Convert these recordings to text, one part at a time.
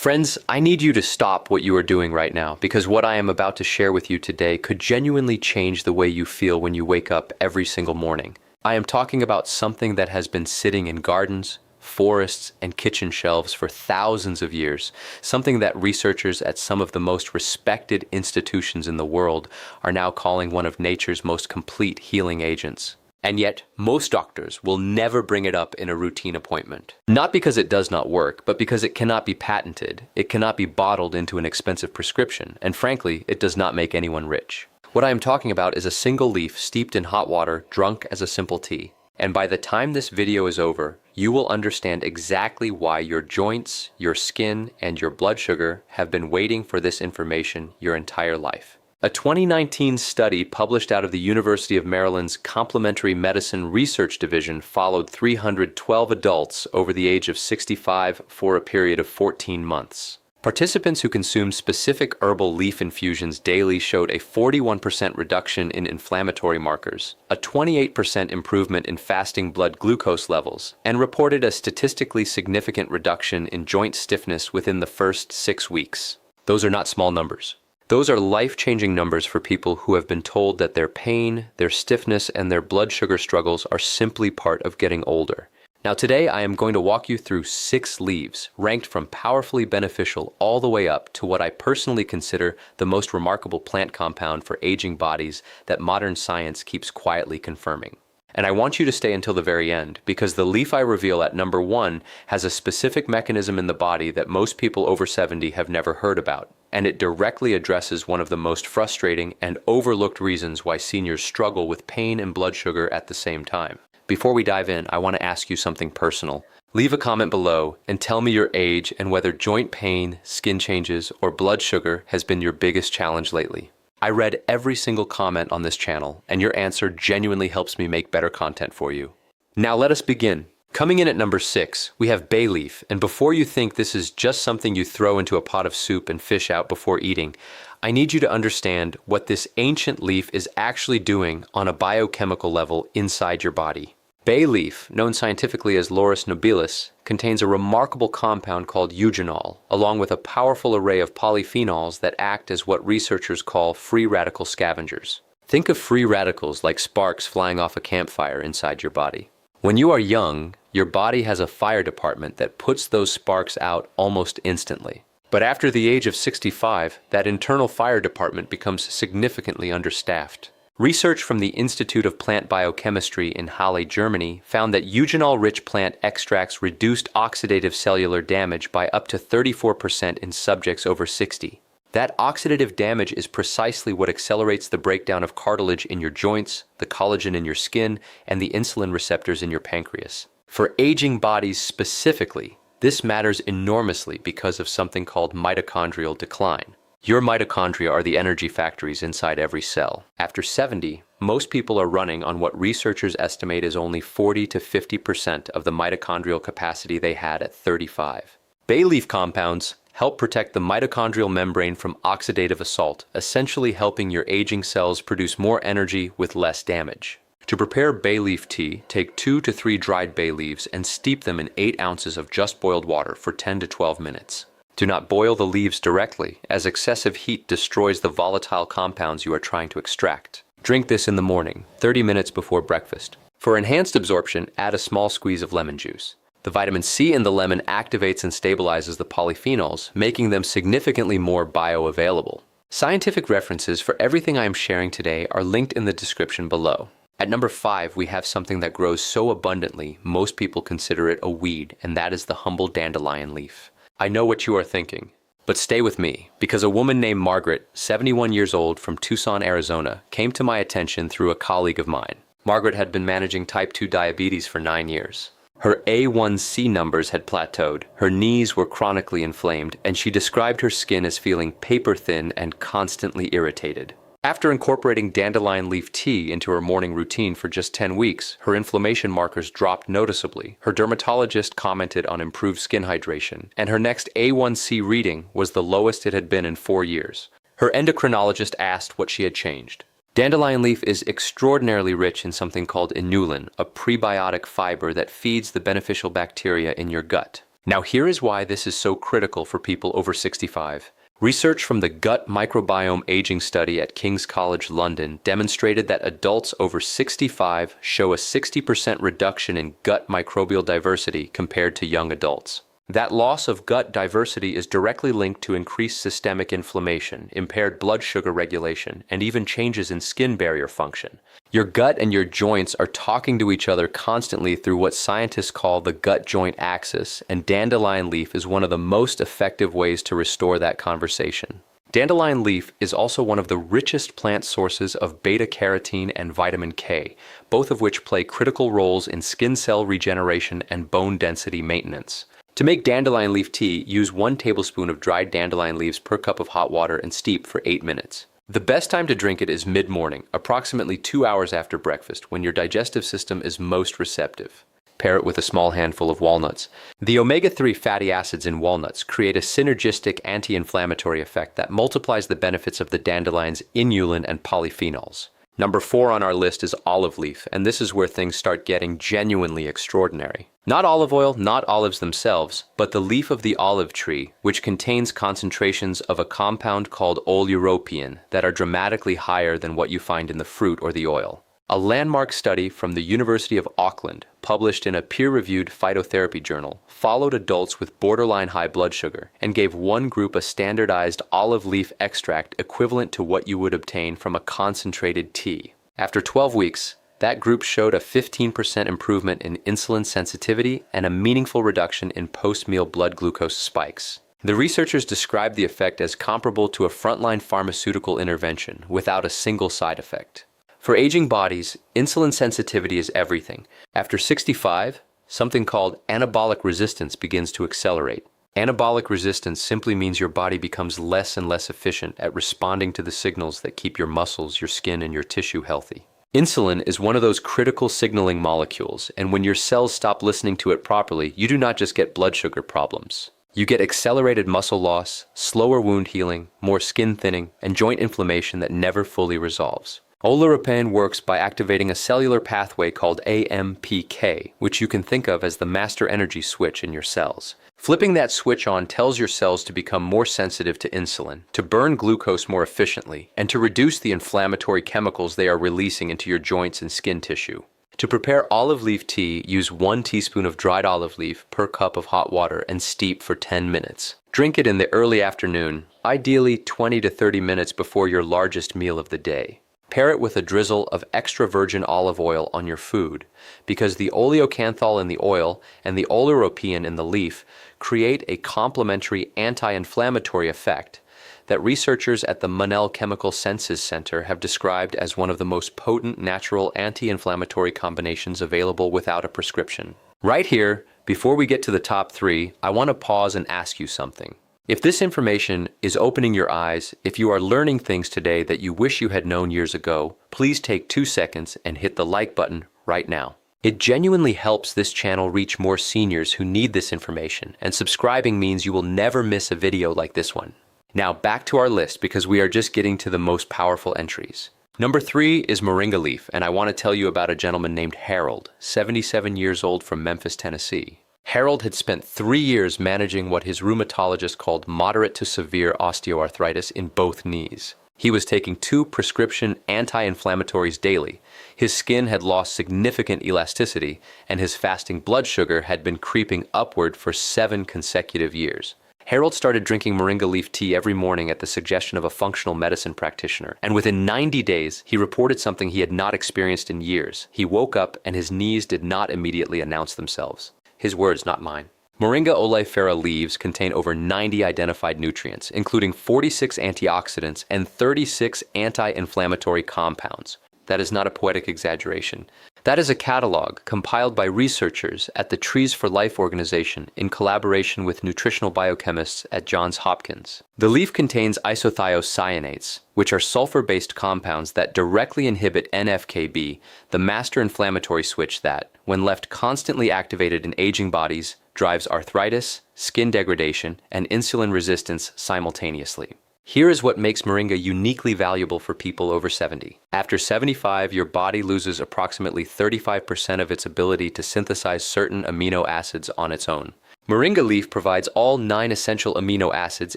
Friends, I need you to stop what you are doing right now because what I am about to share with you today could genuinely change the way you feel when you wake up every single morning. I am talking about something that has been sitting in gardens, forests, and kitchen shelves for thousands of years, something that researchers at some of the most respected institutions in the world are now calling one of nature's most complete healing agents. And yet, most doctors will never bring it up in a routine appointment. Not because it does not work, but because it cannot be patented, it cannot be bottled into an expensive prescription, and frankly, it does not make anyone rich. What I am talking about is a single leaf steeped in hot water, drunk as a simple tea. And by the time this video is over, you will understand exactly why your joints, your skin, and your blood sugar have been waiting for this information your entire life. A 2019 study published out of the University of Maryland's Complementary Medicine Research Division followed 312 adults over the age of 65 for a period of 14 months. Participants who consumed specific herbal leaf infusions daily showed a 41% reduction in inflammatory markers, a 28% improvement in fasting blood glucose levels, and reported a statistically significant reduction in joint stiffness within the first 6 weeks. Those are not small numbers. Those are life-changing numbers for people who have been told that their pain, their stiffness, and their blood sugar struggles are simply part of getting older. Now today I am going to walk you through 6 leaves, ranked from powerfully beneficial all the way up to what I personally consider the most remarkable plant compound for aging bodies that modern science keeps quietly confirming. And I want you to stay until the very end, because the leaf I reveal at number 1 has a specific mechanism in the body that most people over 70 have never heard about, and it directly addresses one of the most frustrating and overlooked reasons why seniors struggle with pain and blood sugar at the same time. Before we dive in, I want to ask you something personal. Leave a comment below and tell me your age and whether joint pain, skin changes, or blood sugar has been your biggest challenge lately. I read every single comment on this channel, and your answer genuinely helps me make better content for you. Now let us begin. Coming in at number 6, we have bay leaf, and before you think this is just something you throw into a pot of soup and fish out before eating, I need you to understand what this ancient leaf is actually doing on a biochemical level inside your body. Bay leaf, known scientifically as Laurus nobilis, contains a remarkable compound called eugenol, along with a powerful array of polyphenols that act as what researchers call free radical scavengers. Think of free radicals like sparks flying off a campfire inside your body. When you are young, your body has a fire department that puts those sparks out almost instantly. But after the age of 65, that internal fire department becomes significantly understaffed. Research from the Institute of Plant Biochemistry in Halle, Germany found that eugenol-rich plant extracts reduced oxidative cellular damage by up to 34% in subjects over 60. That oxidative damage is precisely what accelerates the breakdown of cartilage in your joints, the collagen in your skin, and the insulin receptors in your pancreas. For aging bodies specifically, this matters enormously because of something called mitochondrial decline. Your mitochondria are the energy factories inside every cell. After 70, most people are running on what researchers estimate is only 40 to 50% of the mitochondrial capacity they had at 35. Bay leaf compounds help protect the mitochondrial membrane from oxidative assault, essentially helping your aging cells produce more energy with less damage. To prepare bay leaf tea, take 2 to 3 dried bay leaves and steep them in 8 ounces of just boiled water for 10 to 12 minutes. Do not boil the leaves directly, as excessive heat destroys the volatile compounds you are trying to extract. Drink this in the morning, 30 minutes before breakfast. For enhanced absorption, add a small squeeze of lemon juice. The vitamin C in the lemon activates and stabilizes the polyphenols, making them significantly more bioavailable. Scientific references for everything I am sharing today are linked in the description below. At number 5, we have something that grows so abundantly, most people consider it a weed, and that is the humble dandelion leaf. I know what you are thinking, but stay with me, because a woman named Margaret, 71 years old from Tucson, Arizona, came to my attention through a colleague of mine. Margaret had been managing type 2 diabetes for 9 years. Her A1C numbers had plateaued, her knees were chronically inflamed, and she described her skin as feeling paper thin and constantly irritated. After incorporating dandelion leaf tea into her morning routine for just 10 weeks, her inflammation markers dropped noticeably. Her dermatologist commented on improved skin hydration, and her next A1C reading was the lowest it had been in 4 years. Her endocrinologist asked what she had changed. Dandelion leaf is extraordinarily rich in something called inulin, a prebiotic fiber that feeds the beneficial bacteria in your gut. Now here is why this is so critical for people over 65. Research from the Gut Microbiome Aging Study at King's College London demonstrated that adults over 65 show a 60% reduction in gut microbial diversity compared to young adults. That loss of gut diversity is directly linked to increased systemic inflammation, impaired blood sugar regulation, and even changes in skin barrier function. Your gut and your joints are talking to each other constantly through what scientists call the gut-joint axis, and dandelion leaf is one of the most effective ways to restore that conversation. Dandelion leaf is also one of the richest plant sources of beta-carotene and vitamin K, both of which play critical roles in skin cell regeneration and bone density maintenance. To make dandelion leaf tea, use 1 tablespoon of dried dandelion leaves per cup of hot water and steep for 8 minutes. The best time to drink it is mid-morning, approximately 2 hours after breakfast, when your digestive system is most receptive. Pair it with a small handful of walnuts. The omega-3 fatty acids in walnuts create a synergistic anti-inflammatory effect that multiplies the benefits of the dandelion's inulin and polyphenols. Number 4 on our list is olive leaf, and this is where things start getting genuinely extraordinary. Not olive oil, not olives themselves, but the leaf of the olive tree, which contains concentrations of a compound called oleuropein that are dramatically higher than what you find in the fruit or the oil. A landmark study from the University of Auckland, published in a peer-reviewed phytotherapy journal, followed adults with borderline high blood sugar and gave one group a standardized olive leaf extract equivalent to what you would obtain from a concentrated tea. After 12 weeks, that group showed a 15% improvement in insulin sensitivity and a meaningful reduction in post-meal blood glucose spikes. The researchers described the effect as comparable to a frontline pharmaceutical intervention without a single side effect. For aging bodies, insulin sensitivity is everything. After 65, something called anabolic resistance begins to accelerate. Anabolic resistance simply means your body becomes less and less efficient at responding to the signals that keep your muscles, your skin, and your tissue healthy. Insulin is one of those critical signaling molecules, and when your cells stop listening to it properly, you do not just get blood sugar problems. You get accelerated muscle loss, slower wound healing, more skin thinning, and joint inflammation that never fully resolves. Oleuropein works by activating a cellular pathway called AMPK, which you can think of as the master energy switch in your cells. Flipping that switch on tells your cells to become more sensitive to insulin, to burn glucose more efficiently, and to reduce the inflammatory chemicals they are releasing into your joints and skin tissue. To prepare olive leaf tea, use 1 teaspoon of dried olive leaf per cup of hot water and steep for 10 minutes. Drink it in the early afternoon, ideally 20 to 30 minutes before your largest meal of the day. Pair it with a drizzle of extra virgin olive oil on your food, because the oleocanthal in the oil and the oleuropein in the leaf create a complementary anti-inflammatory effect that researchers at the Monell Chemical Senses Center have described as one of the most potent natural anti-inflammatory combinations available without a prescription. Right here, before we get to the top 3, I want to pause and ask you something. If this information is opening your eyes, if you are learning things today that you wish you had known years ago, please take 2 seconds and hit the like button right now. It genuinely helps this channel reach more seniors who need this information, and subscribing means you will never miss a video like this one. Now back to our list, because we are just getting to the most powerful entries. Number 3 is Moringa Leaf, and I want to tell you about a gentleman named Harold, 77 years old, from Memphis, Tennessee. Harold had spent 3 years managing what his rheumatologist called moderate to severe osteoarthritis in both knees. He was taking 2 prescription anti-inflammatories daily. His skin had lost significant elasticity, and his fasting blood sugar had been creeping upward for 7 consecutive years. Harold started drinking Moringa leaf tea every morning at the suggestion of a functional medicine practitioner, and within 90 days, he reported something he had not experienced in years. He woke up and his knees did not immediately announce themselves. His words, not mine. Moringa oleifera leaves contain over 90 identified nutrients, including 46 antioxidants and 36 anti-inflammatory compounds. That is not a poetic exaggeration. That is a catalog compiled by researchers at the Trees for Life organization in collaboration with nutritional biochemists at Johns Hopkins. The leaf contains isothiocyanates, which are sulfur-based compounds that directly inhibit NF-κB, the master inflammatory switch that, when left constantly activated in aging bodies, drives arthritis, skin degradation, and insulin resistance simultaneously. Here is what makes Moringa uniquely valuable for people over 70. After 75, your body loses approximately 35% of its ability to synthesize certain amino acids on its own. Moringa leaf provides all 9 essential amino acids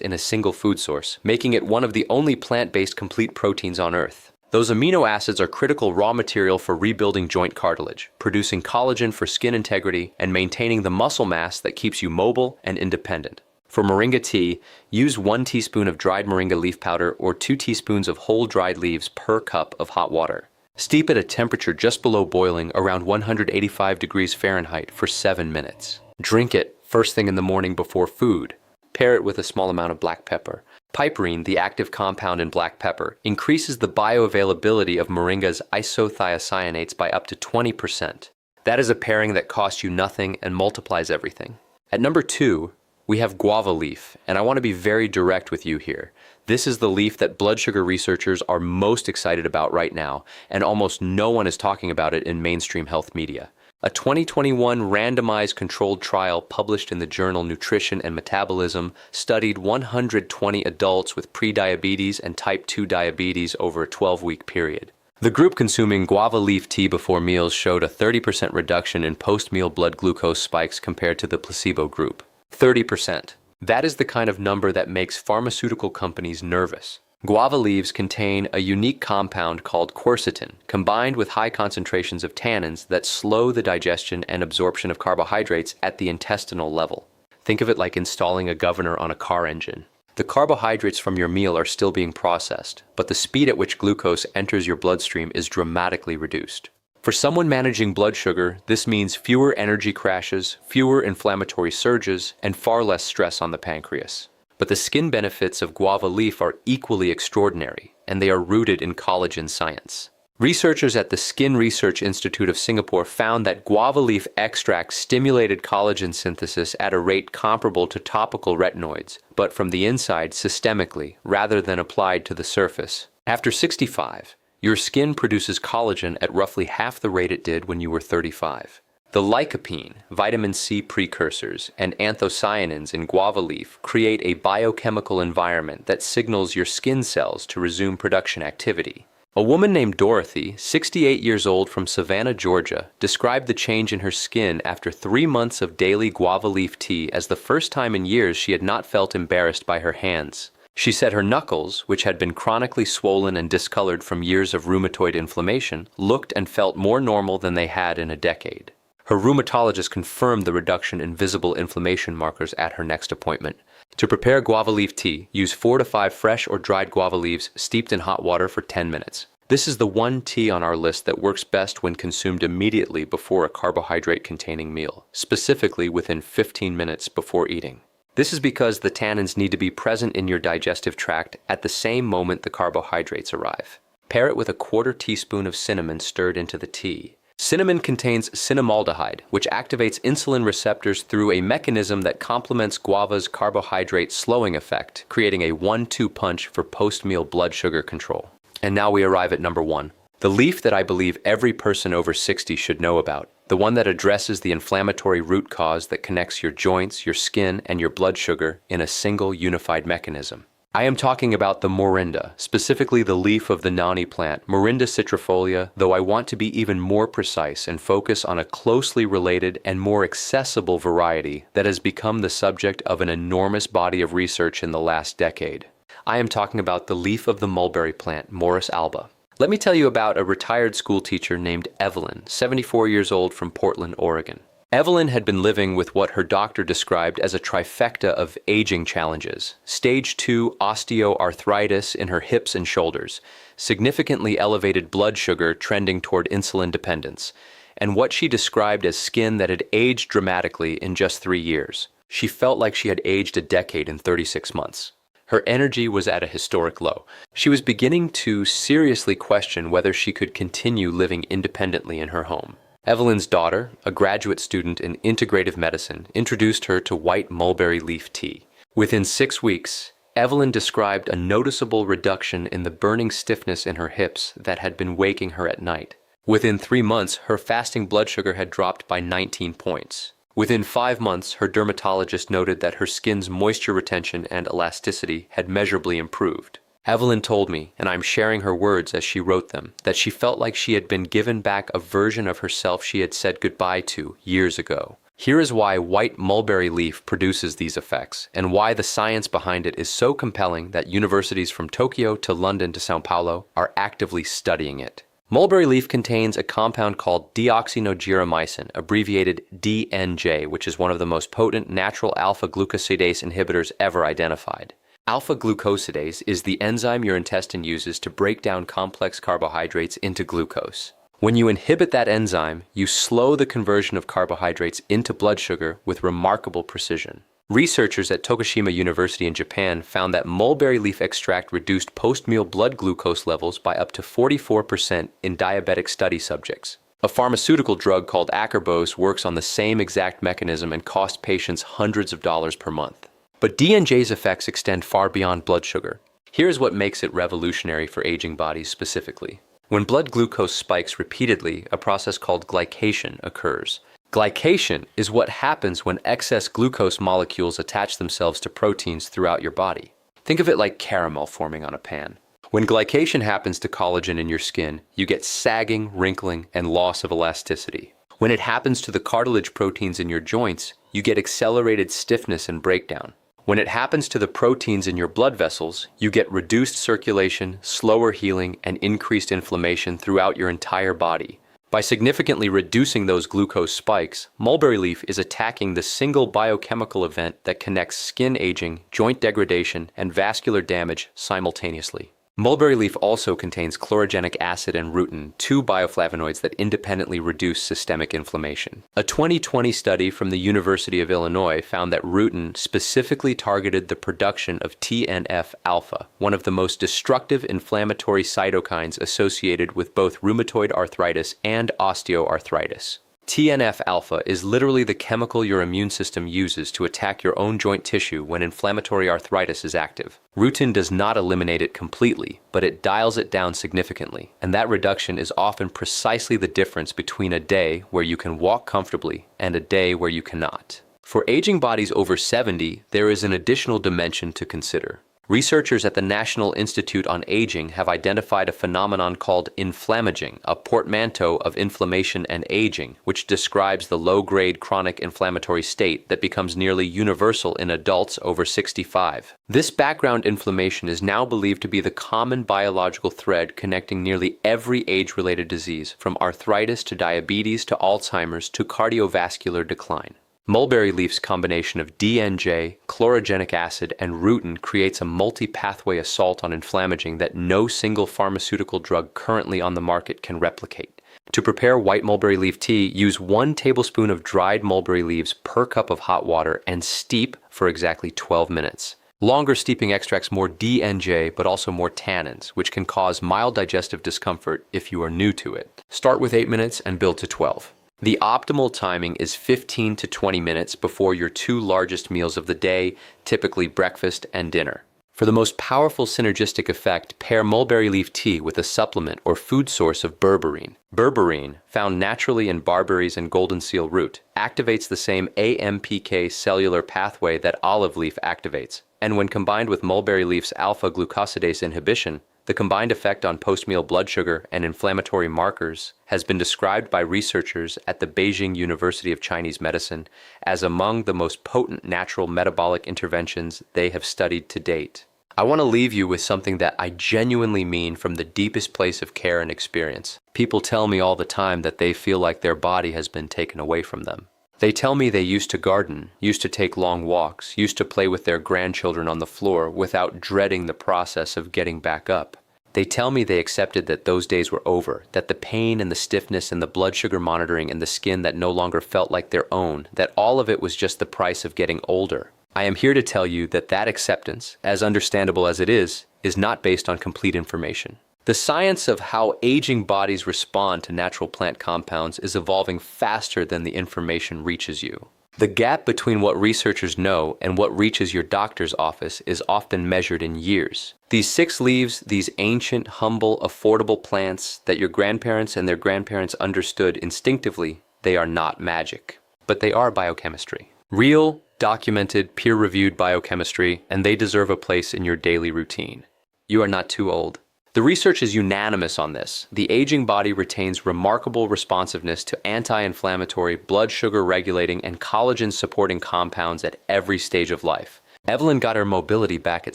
in a single food source, making it one of the only plant-based complete proteins on Earth. Those amino acids are critical raw material for rebuilding joint cartilage, producing collagen for skin integrity, and maintaining the muscle mass that keeps you mobile and independent. For moringa tea, use 1 teaspoon of dried moringa leaf powder or 2 teaspoons of whole dried leaves per cup of hot water. Steep at a temperature just below boiling, around 185 degrees Fahrenheit, for 7 minutes. Drink it first thing in the morning before food. Pair it with a small amount of black pepper. Piperine, the active compound in black pepper, increases the bioavailability of moringa's isothiocyanates by up to 20%. That is a pairing that costs you nothing and multiplies everything. At number 2, we have guava leaf, and I want to be very direct with you here. This is the leaf that blood sugar researchers are most excited about right now, and almost no one is talking about it in mainstream health media. A 2021 randomized controlled trial published in the journal Nutrition and Metabolism studied 120 adults with prediabetes and type 2 diabetes over a 12-week period. The group consuming guava leaf tea before meals showed a 30% reduction in post-meal blood glucose spikes compared to the placebo group. 30%. That is the kind of number that makes pharmaceutical companies nervous. Guava leaves contain a unique compound called quercetin, combined with high concentrations of tannins that slow the digestion and absorption of carbohydrates at the intestinal level. Think of it like installing a governor on a car engine. The carbohydrates from your meal are still being processed, but the speed at which glucose enters your bloodstream is dramatically reduced. For someone managing blood sugar, this means fewer energy crashes, fewer inflammatory surges, and far less stress on the pancreas. But the skin benefits of guava leaf are equally extraordinary, and they are rooted in collagen science. Researchers at the Skin Research Institute of Singapore found that guava leaf extract stimulated collagen synthesis at a rate comparable to topical retinoids, but from the inside systemically rather than applied to the surface. After 65, your skin produces collagen at roughly half the rate it did when you were 35. The lycopene, vitamin C precursors, and anthocyanins in guava leaf create a biochemical environment that signals your skin cells to resume production activity. A woman named Dorothy, 68 years old from Savannah, Georgia, described the change in her skin after 3 months of daily guava leaf tea as the first time in years she had not felt embarrassed by her hands. She said her knuckles, which had been chronically swollen and discolored from years of rheumatoid inflammation, looked and felt more normal than they had in a decade. Her rheumatologist confirmed the reduction in visible inflammation markers at her next appointment. To prepare guava leaf tea, use 4 to 5 fresh or dried guava leaves steeped in hot water for 10 minutes. This is the one tea on our list that works best when consumed immediately before a carbohydrate-containing meal, specifically within 15 minutes before eating. This is because the tannins need to be present in your digestive tract at the same moment the carbohydrates arrive. Pair it with a 1/4 teaspoon of cinnamon stirred into the tea. Cinnamon contains cinnamaldehyde, which activates insulin receptors through a mechanism that complements guava's carbohydrate slowing effect, creating a 1-2 punch for post-meal blood sugar control. And now we arrive at number 1, the leaf that I believe every person over 60 should know about, the one that addresses the inflammatory root cause that connects your joints, your skin, and your blood sugar in a single unified mechanism. I am talking about the morinda, specifically the leaf of the nani plant, Morinda citrifolia, though I want to be even more precise and focus on a closely related and more accessible variety that has become the subject of an enormous body of research in the last decade. I am talking about the leaf of the mulberry plant, Morus alba. Let me tell you about a retired school teacher named Evelyn, 74 years old, from Portland, Oregon. Evelyn had been living with what her doctor described as a trifecta of aging challenges: stage 2 osteoarthritis in her hips and shoulders, significantly elevated blood sugar trending toward insulin dependence, and what she described as skin that had aged dramatically in just 3 years. She felt like she had aged a decade in 36 months. Her energy was at a historic low. She was beginning to seriously question whether she could continue living independently in her home. Evelyn's daughter, a graduate student in integrative medicine, introduced her to white mulberry leaf tea. Within 6 weeks, Evelyn described a noticeable reduction in the burning stiffness in her hips that had been waking her at night. Within 3 months, her fasting blood sugar had dropped by 19 points. Within 5 months, her dermatologist noted that her skin's moisture retention and elasticity had measurably improved. Evelyn told me, and I'm sharing her words as she wrote them, that she felt like she had been given back a version of herself she had said goodbye to years ago. Here is why white mulberry leaf produces these effects, and why the science behind it is so compelling that universities from Tokyo to London to Sao Paulo are actively studying it. Mulberry leaf contains a compound called deoxynogeromycin, abbreviated DNJ, which is one of the most potent natural alpha-glucosidase inhibitors ever identified. Alpha-glucosidase is the enzyme your intestine uses to break down complex carbohydrates into glucose. When you inhibit that enzyme, you slow the conversion of carbohydrates into blood sugar with remarkable precision. Researchers at Tokushima University in Japan found that mulberry leaf extract reduced post-meal blood glucose levels by up to 44% in diabetic study subjects. A pharmaceutical drug called acarbose works on the same exact mechanism and costs patients hundreds of dollars per month. But DNJ's effects extend far beyond blood sugar. Here's what makes it revolutionary for aging bodies specifically. When blood glucose spikes repeatedly, a process called glycation occurs. Glycation is what happens when excess glucose molecules attach themselves to proteins throughout your body. Think of it like caramel forming on a pan. When glycation happens to collagen in your skin, you get sagging, wrinkling, and loss of elasticity. When it happens to the cartilage proteins in your joints, you get accelerated stiffness and breakdown. When it happens to the proteins in your blood vessels, you get reduced circulation, slower healing, and increased inflammation throughout your entire body. By significantly reducing those glucose spikes, mulberry leaf is attacking the single biochemical event that connects skin aging, joint degradation, and vascular damage simultaneously. Mulberry leaf also contains chlorogenic acid and rutin, two bioflavonoids that independently reduce systemic inflammation. A 2020 study from the University of Illinois found that rutin specifically targeted the production of TNF-alpha, one of the most destructive inflammatory cytokines associated with both rheumatoid arthritis and osteoarthritis. TNF-alpha is literally the chemical your immune system uses to attack your own joint tissue when inflammatory arthritis is active. Rutin does not eliminate it completely, but it dials it down significantly, and that reduction is often precisely the difference between a day where you can walk comfortably and a day where you cannot. For aging bodies over 70, there is an additional dimension to consider. Researchers at the National Institute on Aging have identified a phenomenon called inflammaging, a portmanteau of inflammation and aging, which describes the low-grade chronic inflammatory state that becomes nearly universal in adults over 65. This background inflammation is now believed to be the common biological thread connecting nearly every age-related disease, from arthritis to diabetes to Alzheimer's to cardiovascular decline. Mulberry leaf's combination of DNJ, chlorogenic acid, and rutin creates a multi-pathway assault on inflammaging that no single pharmaceutical drug currently on the market can replicate. To prepare white mulberry leaf tea, use 1 tablespoon of dried mulberry leaves per cup of hot water and steep for exactly 12 minutes. Longer steeping extracts more DNJ but also more tannins, which can cause mild digestive discomfort if you are new to it. Start with 8 minutes and build to 12. The optimal timing is 15 to 20 minutes before your 2 largest meals of the day, typically breakfast and dinner. For the most powerful synergistic effect, pair mulberry leaf tea with a supplement or food source of berberine. Berberine, found naturally in barberries and golden seal root, activates the same AMPK cellular pathway that olive leaf activates, and when combined with mulberry leaf's alpha-glucosidase inhibition, the combined effect on post-meal blood sugar and inflammatory markers has been described by researchers at the Beijing University of Chinese Medicine as among the most potent natural metabolic interventions they have studied to date. I want to leave you with something that I genuinely mean from the deepest place of care and experience. People tell me all the time that they feel like their body has been taken away from them. They tell me they used to garden, used to take long walks, used to play with their grandchildren on the floor without dreading the process of getting back up. They tell me they accepted that those days were over, that the pain and the stiffness and the blood sugar monitoring and the skin that no longer felt like their own, that all of it was just the price of getting older. I am here to tell you that that acceptance, as understandable as it is not based on complete information. The science of how aging bodies respond to natural plant compounds is evolving faster than the information reaches you. The gap between what researchers know and what reaches your doctor's office is often measured in years. These 6 leaves, these ancient, humble, affordable plants that your grandparents and their grandparents understood instinctively, they are not magic. But they are biochemistry. Real, documented, peer-reviewed biochemistry, and they deserve a place in your daily routine. You are not too old. The research is unanimous on this. The aging body retains remarkable responsiveness to anti-inflammatory, blood sugar regulating, and collagen supporting compounds at every stage of life. Evelyn got her mobility back at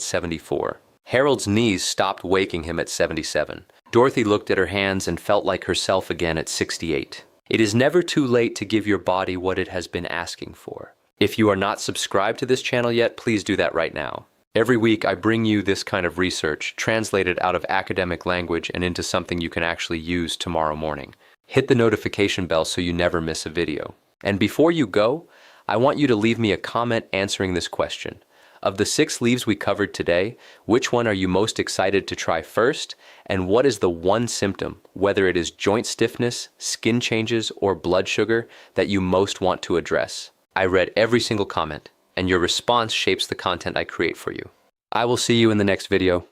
74. Harold's knees stopped waking him at 77. Dorothy looked at her hands and felt like herself again at 68. It is never too late to give your body what it has been asking for. If you are not subscribed to this channel yet, please do that right now. Every week I bring you this kind of research, translated out of academic language and into something you can actually use tomorrow morning. Hit the notification bell so you never miss a video. And before you go, I want you to leave me a comment answering this question. Of the 6 leaves we covered today, which one are you most excited to try first? And what is the one symptom, whether it is joint stiffness, skin changes, or blood sugar, that you most want to address? I read every single comment, and your response shapes the content I create for you. I will see you in the next video.